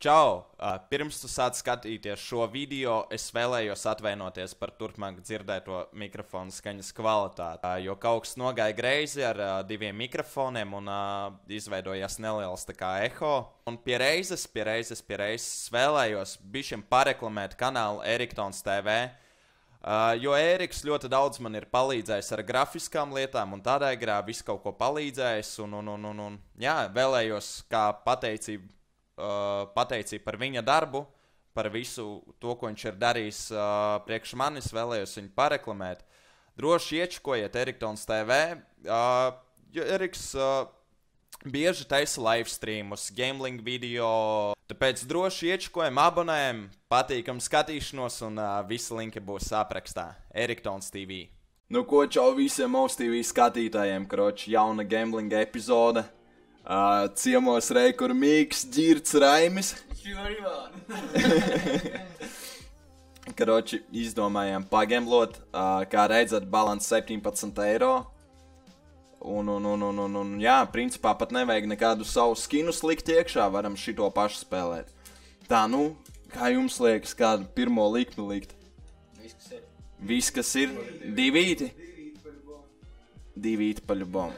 Čau! Pirms tu sāc skatīties šo video, es vēlējos atvainoties par turpmāk dzirdēto mikrofonu skaņas kvalitāti, jo kaut kas nogāja greizi ar diviem mikrofoniem un izveidojās neliels tā kā eho. Un pie reizes vēlējos bišķiņ pareklamēt kanālu Eriktons TV, jo Eriks ļoti daudz man ir palīdzējis ar grafiskām lietām un tādai garā visu kaut ko palīdzējis un jā, vēlējos kā pateicību par viņa darbu, par visu to, ko viņš ir darījis priekš manis, vēlējos viņu pareklamēt. Droši iečkojiet Eriktons TV, jo Eriks bieži taisa live streamus, gambling video, tāpēc droši iečkojam, abonējam, patīkam skatīšanos un visi linki būs aprakstā. Eriktons TV. Nu ko, čau visiem Mouse TV skatītājiem, kroči, jauna gamblinga epizode. Ciemos reikur Mīks, Ģirts, Raimis. Karoči, izdomājām pagemblot, kā redzat, balans 17 eiro. Un jā, principā pat nevajag nekādu savu skinu slikt iekšā, varam šito pašu spēlēt. Tā, nu, kā jums liekas, kādu pirmo likmi likt? Viss, kas ir. Divīti? Divīti pa ļubom.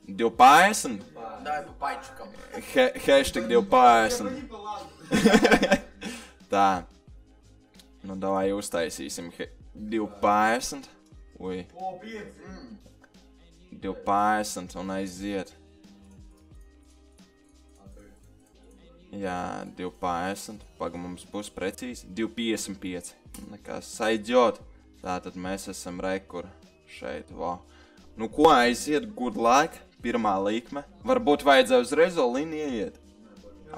250? Дай по пальчикам. Хэштег 250. Tā. Nu, davai uztaisīsim 250. Ui. 250 un aiziet. Jā, 250. Paga mums būs precīzi. 255. Nekas saiģot. Tātad mēs esam rekur šeit. Wow. Nu ko, aiziet, good luck. Pirmā likme. Varbūt vajadzēja uzreiz Olin ieiet.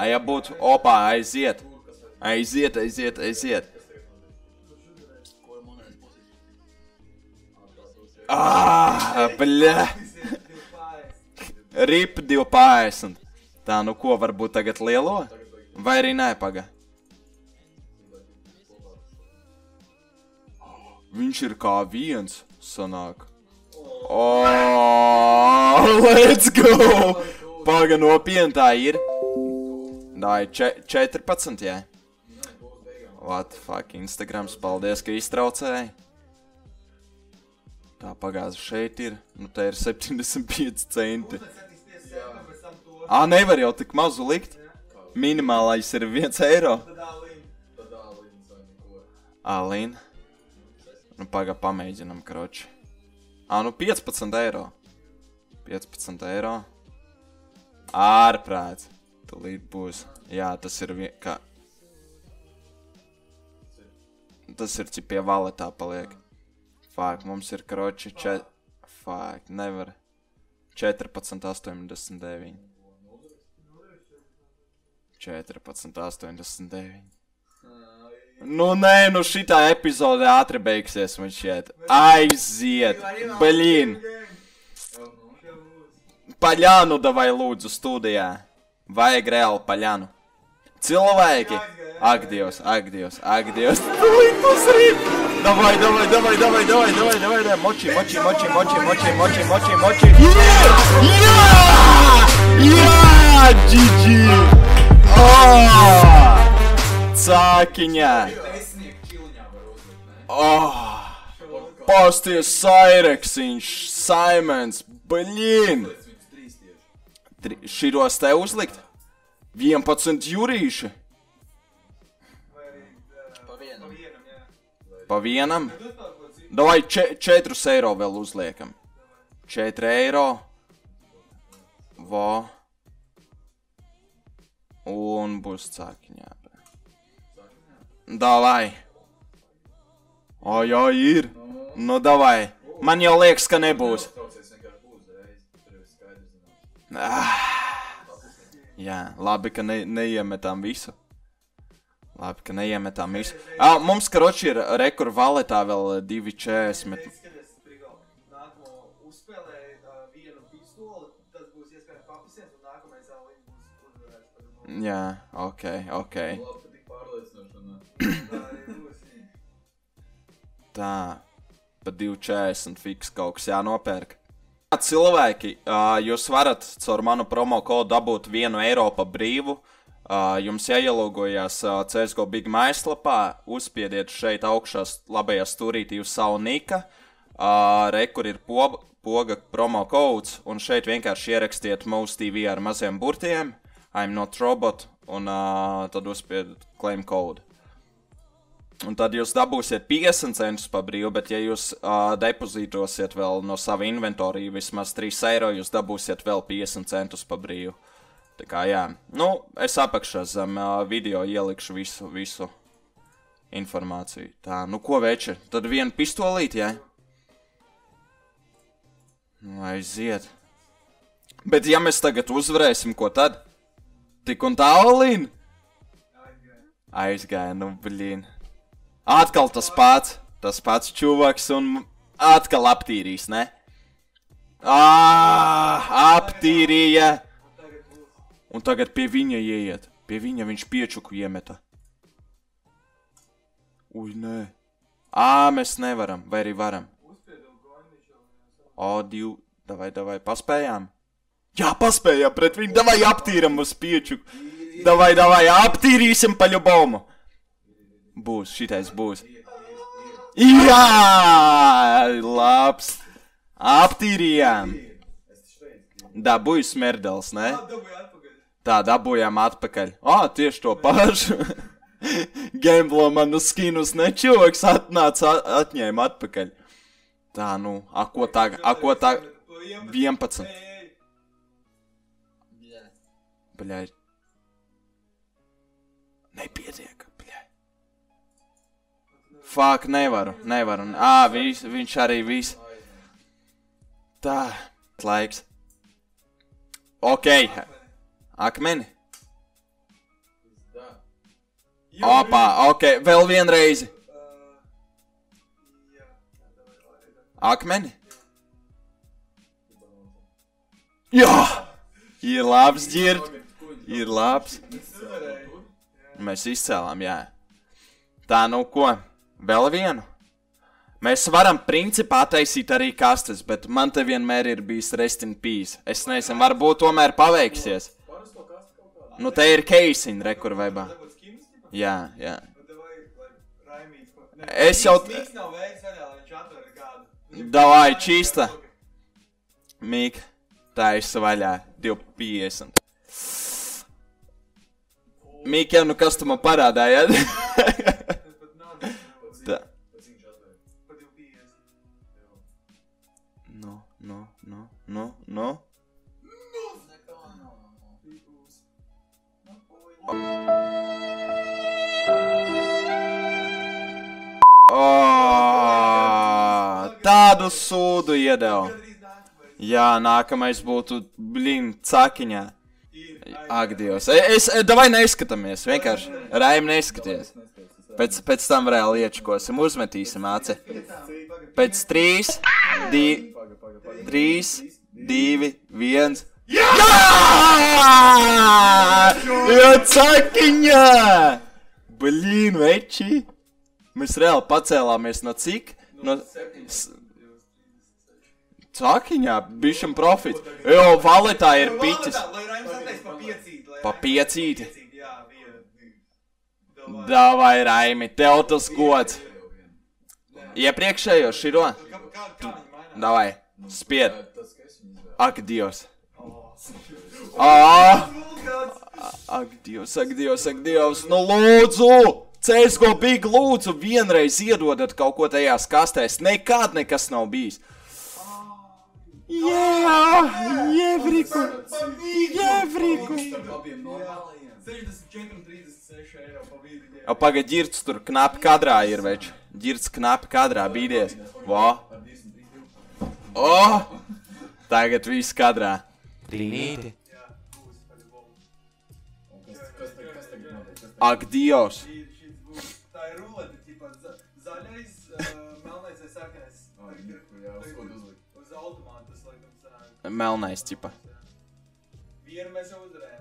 Ja būtu, opā, aiziet. Aiziet. Bļa. Rip 250. Tā, nu ko, varbūt tagad lielo? Vai arī nepaga? Viņš ir kā viens, sanāk. Let's go! Paga nopietni tā ir. Tā ir 14, jā. What the fuck, Instagrams, paldies, ka iztraucēji. Tā pagāza šeit ir. Nu, tā ir 75 centi. Nevar jau tik mazu likt. Minimālais ir 1 eiro. Alin. Nu, paga pamēģinam, kroči. Nu 15 eiro. 15 eiro. Ārprāts. Tūlīt būs. Jā, tas ir kā... Tas ir cik pie valetā paliek. Fuck, mums ir kroči Fuck, nevar. 14,89. 14,89. Nu nē, nu šitā epizode ātri beigsies man šķiet. Aiziet, blīn. Paļānu davai lūdzu studijā. Vajag reāli paļānu. Cilvēki. Ak Dievs. Tūlīt būs rīt. Davai. Moči. Jā, GG. Cākiņā. Pasties Saireksiņš, Saimens, blīn. Širos te uzlikt? 11 jurīši. Pa vienam? Davai 4 eiro vēl uzliekam. 4 eiro. Vo. Un būs cākiņā. Davai. Jā, ir. Nu, davai. Man jau liekas, ka nebūs. Jā, labi, ka neiemetām visu. Mums, karoči, ir rekur valetā vēl 2,40. Jā, ok. Tā, pa 2,40 fiks kaut kas jānopērk. Cilvēki, jūs varat caur manu promo kodu dabūt 1 eiro pa brīvu, Jums jāielogojās CSGO Big mājaslapā, uzspiediet šeit augšā labajā stūrītī uz savu nika, kur ir poga promo codes, un šeit vienkārši ierakstiet Mouse TV ar maziem burtiem, I'm not robot, un tad uzspiediet claim code. Un tad jūs dabūsiet 50 centus pa brīvu, bet ja jūs depozītosiet vēl no sava inventorija vismaz 3 eiro, jūs dabūsiet vēl 50 centus pa brīvu. Tā kā jā, nu, es apakšā zem video ielikšu visu informāciju. Tā, nu ko veči, tad vienu pistolīti, jā? Nu, aiziet. Bet ja mēs tagad uzvarēsim, ko tad? Tik un tā, Olīn? Aizgāja, nu, blīn. Atkal tas pats čuvaks un atkal aptīrīs, ne? Aptīrīja! Un tagad pie viņa ieiet. Pie viņa viņš piečuku iemeta. Uj, nē. Mēs nevaram, vai arī varam? Davai, paspējām? Jā, paspējām pret viņu, davai aptīram uz piečuku. Davai, aptīrīsim pa ļubomu. Būs, šitais būs. Jā, labs. Aptīrījām. Dabūju smerdels, ne? Tā, dabūjām atpakaļ. Tieši to pašu. Gamblo manu skinus, ne? Čovaks atnāca, atņēma atpakaļ. Tā, nu, ko tagad? 11. Bļaļ. Nepietiek. Fāk, nevaru. Viņš arī viss. Tā, laiks. Ok. Akmeni. Opā, ok, vēl vienreizi. Akmeni. Jā! Ir labs, ģirt. Ir labs. Mēs izcēlām, jā. Tā, nu ko? Vēl vienu. Mēs varam principā taisīt arī kastes, bet man te vienmēr ir bijis rest in peace. Es nezinu, varbūt tomēr paveiksies. Nu, te ir casing, rekur vaibā. Jā. Es jau... Davai, čista. Mīk, taisa vaļā. 250. Mīk, jau nu kas tu man parādāja? Tā. No. Tādu sūdu iedeva. Jā, nākamais būtu, blin, cakiņā. Ak, Dievs. Davai neizskatāmies, vienkārši. Raim neizskaties. Pēc tam reāli iečkosim, uzmetīsim aci. Pēc 3, 2, 1. Jā! Jā, cakiņā! Blīn, veči! Mēs reāli pacēlāmies no cik? No... Cakiņā, bišam profits. Jo, valetā ir piķis. Pa 5. Davai, Raimi, tev tas gods. Iepriekšējo širo? Davai, spied. Ak, Dievs. Ak, Dievs. Nu, lūdzu! CSGO Big, lūdzu, vienreiz iedodat kaut ko tajās kastēs. Nekād nekas nav bijis. Jā, Jevriku. Pagad, ģirts tur knapi kadrā ir, več. Ģirts knapi kadrā, bīdies. Vo. Tagad viss kadrā. Trīnīti. Ak, Dievs. Tā ir rulete, ķipa, zaļais, melnais vai sarkanais. Uz automātu tas, laikam, sanāk. Melnais, ķipa. Vienu mēs jau uzvarējām.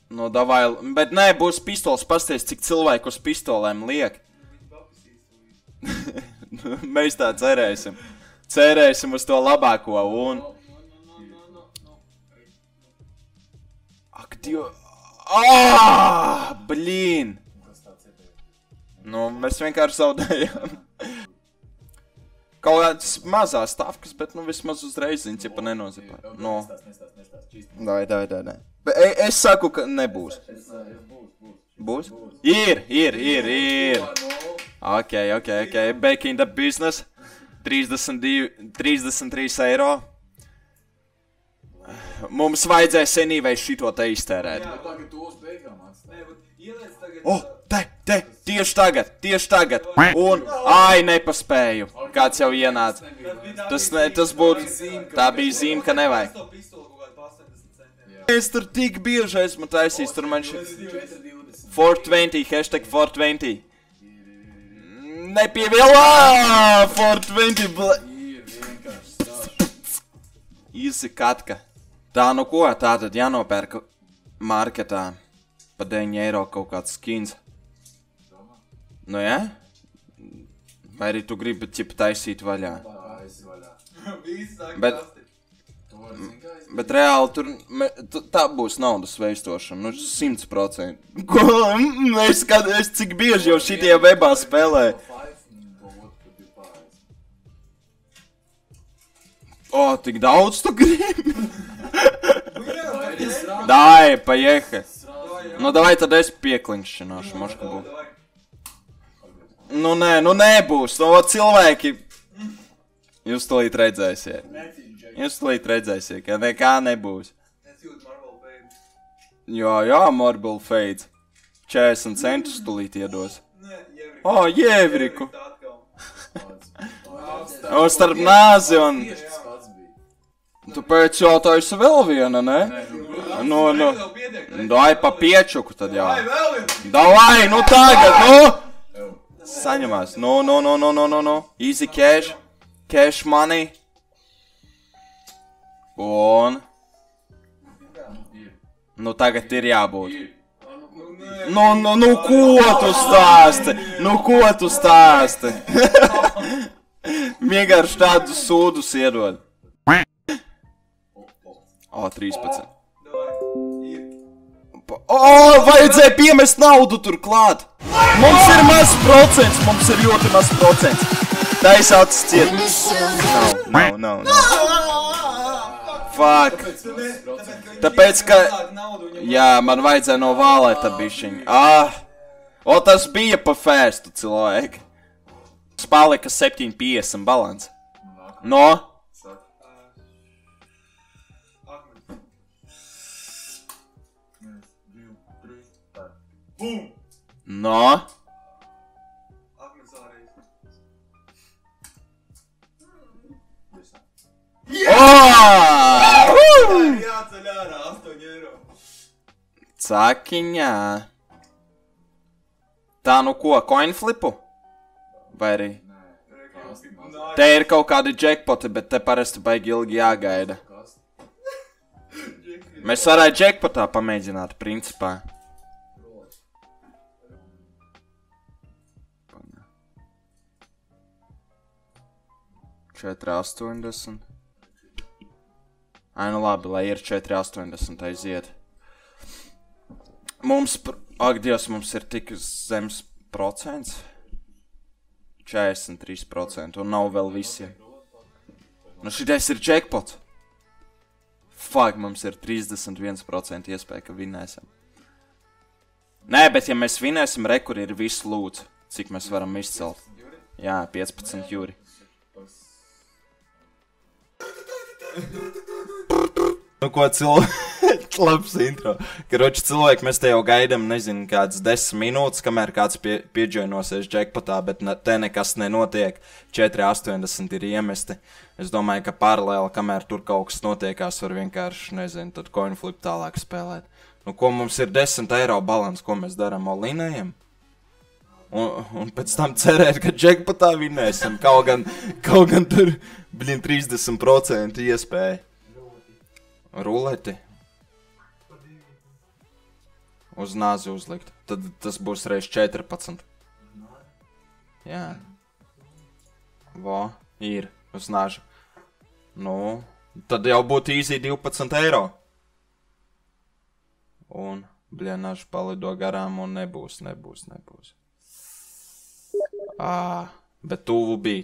Nu, davai, bet nē, būs pistols, pasties, cik cilvēku uz pistolēm liek. Mēs tā cerēsim. Cerēsim uz to labāko un... Ak, Dievs. Blīn! Nu, mēs vienkārši zaudējām. Kaut kādas mazās stāvkas, bet nu vismaz uzreiz ziņas, ja pa nenozipā. No. Dai. Es saku, ka nebūs. Būs? Ir. Ok. Back in the business. 33 eiro. Mums vajadzēja senīvai šito te iztērēt. Te, tieši tagad. Un, nepaspēju. Kāds jau ienāca. Tas būtu, tā bija zīme, ka nevajag. Es tur tik bieži esmu taisījis, tur man šeit 420, hashtag 420. Nepievielā! 420, Easy katka. Tā nu ko, tā tad jānopērka marketā pa 9 eiro kaut kāds skins. Nu jā? Vai arī tu gribi ķipa taisīt vaļā? Bet reāli tur, tā būs naudas veistošana, nu 100%. Ko? Es cik bieži jau šitie webā spēlēju. Tik daudz tu gribi? Dai, paieha. Nu, davai tad es piekliņšināšu, moška būtu. Nu, nebūs. Nu, cilvēki. Jūs tūlīt redzēsiet. Ka nekā nebūs. Jā, Marble Fades. 40 centus tūlīt iedos. Jēvriku. Starp nāzi un... Tu pēc jautājusi vēl viena, ne? Nu, dai pa piečuku tad jau. Davai, nu tagad, nu! Saņemās. No. Easy cash. Cash money. Un... Nu tagad ir jābūt. Nu ko tu stāsti? Vienkārši tādu sūdus iedod. 13. Vajadzēja piemest naudu tur klāt. Mums ir maz procents, mums ir ļoti maz procents. Tais acis ciet. Nav. Fuck. Tāpēc, ka... Jā, man vajadzēja no vālēta bišķiņa. Tas bija pa fēstu cilvēki. Palika 750 balans. No? No? Cakiņā. Tā nu ko, coinflipu? Vai arī? Te ir kaut kādi jackpoti, bet te parasti baigi ilgi jāgaida. Mēs varētu jackpotā pamēģināt, principā. 4,80. Nu labi, lai ir 4,80 aiziet. Ak, Dievs, mums ir tik zems procents. 43% un nav vēl visiem. Nu šitais ir jackpots. Fuck, mums ir 31% iespēja, ka vinēsim. Nē, bet ja mēs vinēsim, rekur ir visu lūdzu, cik mēs varam izcelt. Jā, 15 jūri. Nu ko cilvēki, labs intro. Karoči cilvēki, mēs te jau gaidam, nezinu, kādas 10 minūtes, kamēr kāds piedžoinosies jackpotā, bet te nekas nenotiek. 4,80 ir iemesti. Es domāju, ka paralēli, kamēr tur kaut kas notiekās, var vienkārši, nezinu, tad coinflip tālāk spēlēt. Nu ko mums ir 10 eiro balans, ko mēs darām olinējiem? Un pēc tam cerēt, ka jackpotā vinēsim. Kaut gan tur, 30% iespēja. Ruleti. Uz nāzi uzlikt. Tad tas būs reiz 14. Jā. Vo, ir. Uz nāža. Nu, tad jau būtu easy 12 eiro. Un Bļanaši palido garām un nebūs. Bet tuvu bija.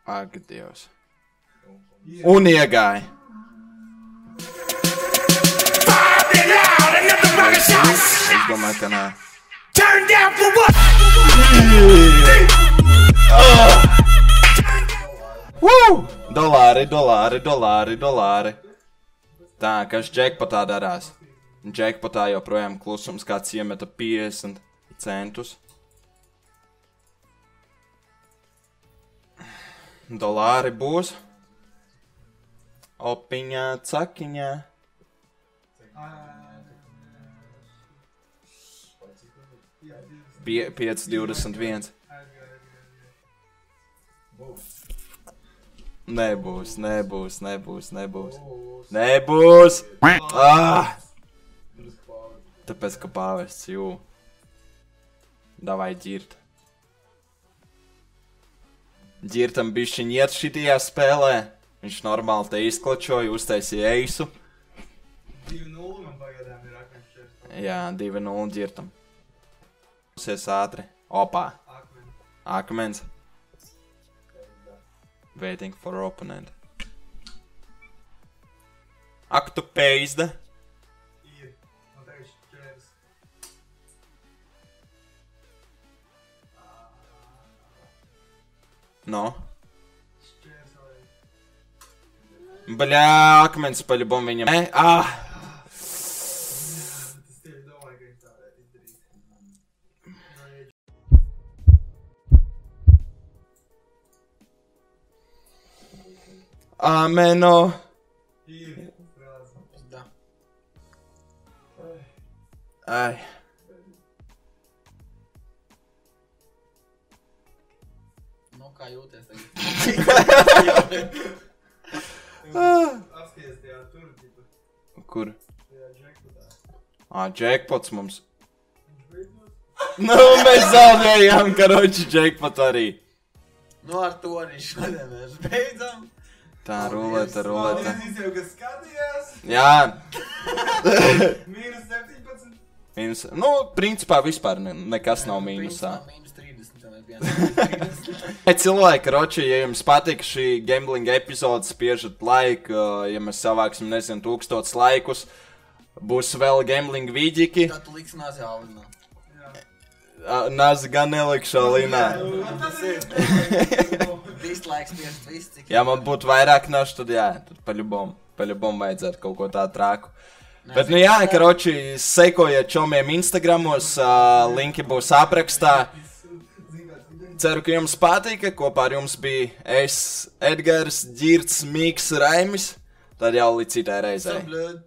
Ak, Dievs. Un iegāja. Es domāju, ka nē. Dolāri. Tā, kas džekpotā darās? Džekpotā joprojām klusums, kāds iemeta 50 centus. Dolāri būs. Opiņā, cakiņā. 5,21. Nebūs. Tāpēc, ka pāvests jū. Davai ģirt. Ģirtam bišķiņ iet šitajā spēlē. Viņš normāli te izklačoja, uztaisīja eisu. 2-0 man pagaidām ir akmens šķērs. Jā, 2-0 ģirtam. Pusies ātri. Opā. Akmens. Waiting for opponent. Ak, tu peizda. Ir. Man tagad šķērs. No. Šķērs vai... Bļā, akmens paļubom viņam. Tas tevi domāju, ka viņš tā varētu izdarīt. Ameno. Ir. Frāzi. Da. Ai. Nu, kā jūties tagad? Apskaties tajā tur, tipa. Kur? Tajā džekpotā. Jackpots mums. Viņš beidzot? Nu, mēs zaudējām, karoči, jackpot arī. Nu, ar to arī šodien mēs beidzam. Tā, ruleta. Paldies jau, kas skatījās. Jā. Mīnus 17. Minus, nu, principā vispār nekas nav mīnusā. Mīnus 30, vai 30. Cilvēki, roči, ja jums patika šī gambling epizode, spiežat laiku, ja mēs savāksim, 1000 laikus, būs vēl gambling vīģiki. Tad tu liks nāzi Alvinā. Nazi gan nelikšu Alvinā. Tas ir. Viss laiks spiežat viss, cik... Ja man būtu vairāk našu, tad jā, tad paļubom vajadzētu kaut ko tā trāku. Bet, nu jā, karoči, sekojiet čomiem Instagramos, linki būs aprakstā. Ceru, ka jums patika, kopā ar jums bija es, Edgars, Ģirts, Miks, Raimis. Tad jau līdz citai reizei. Sablēd.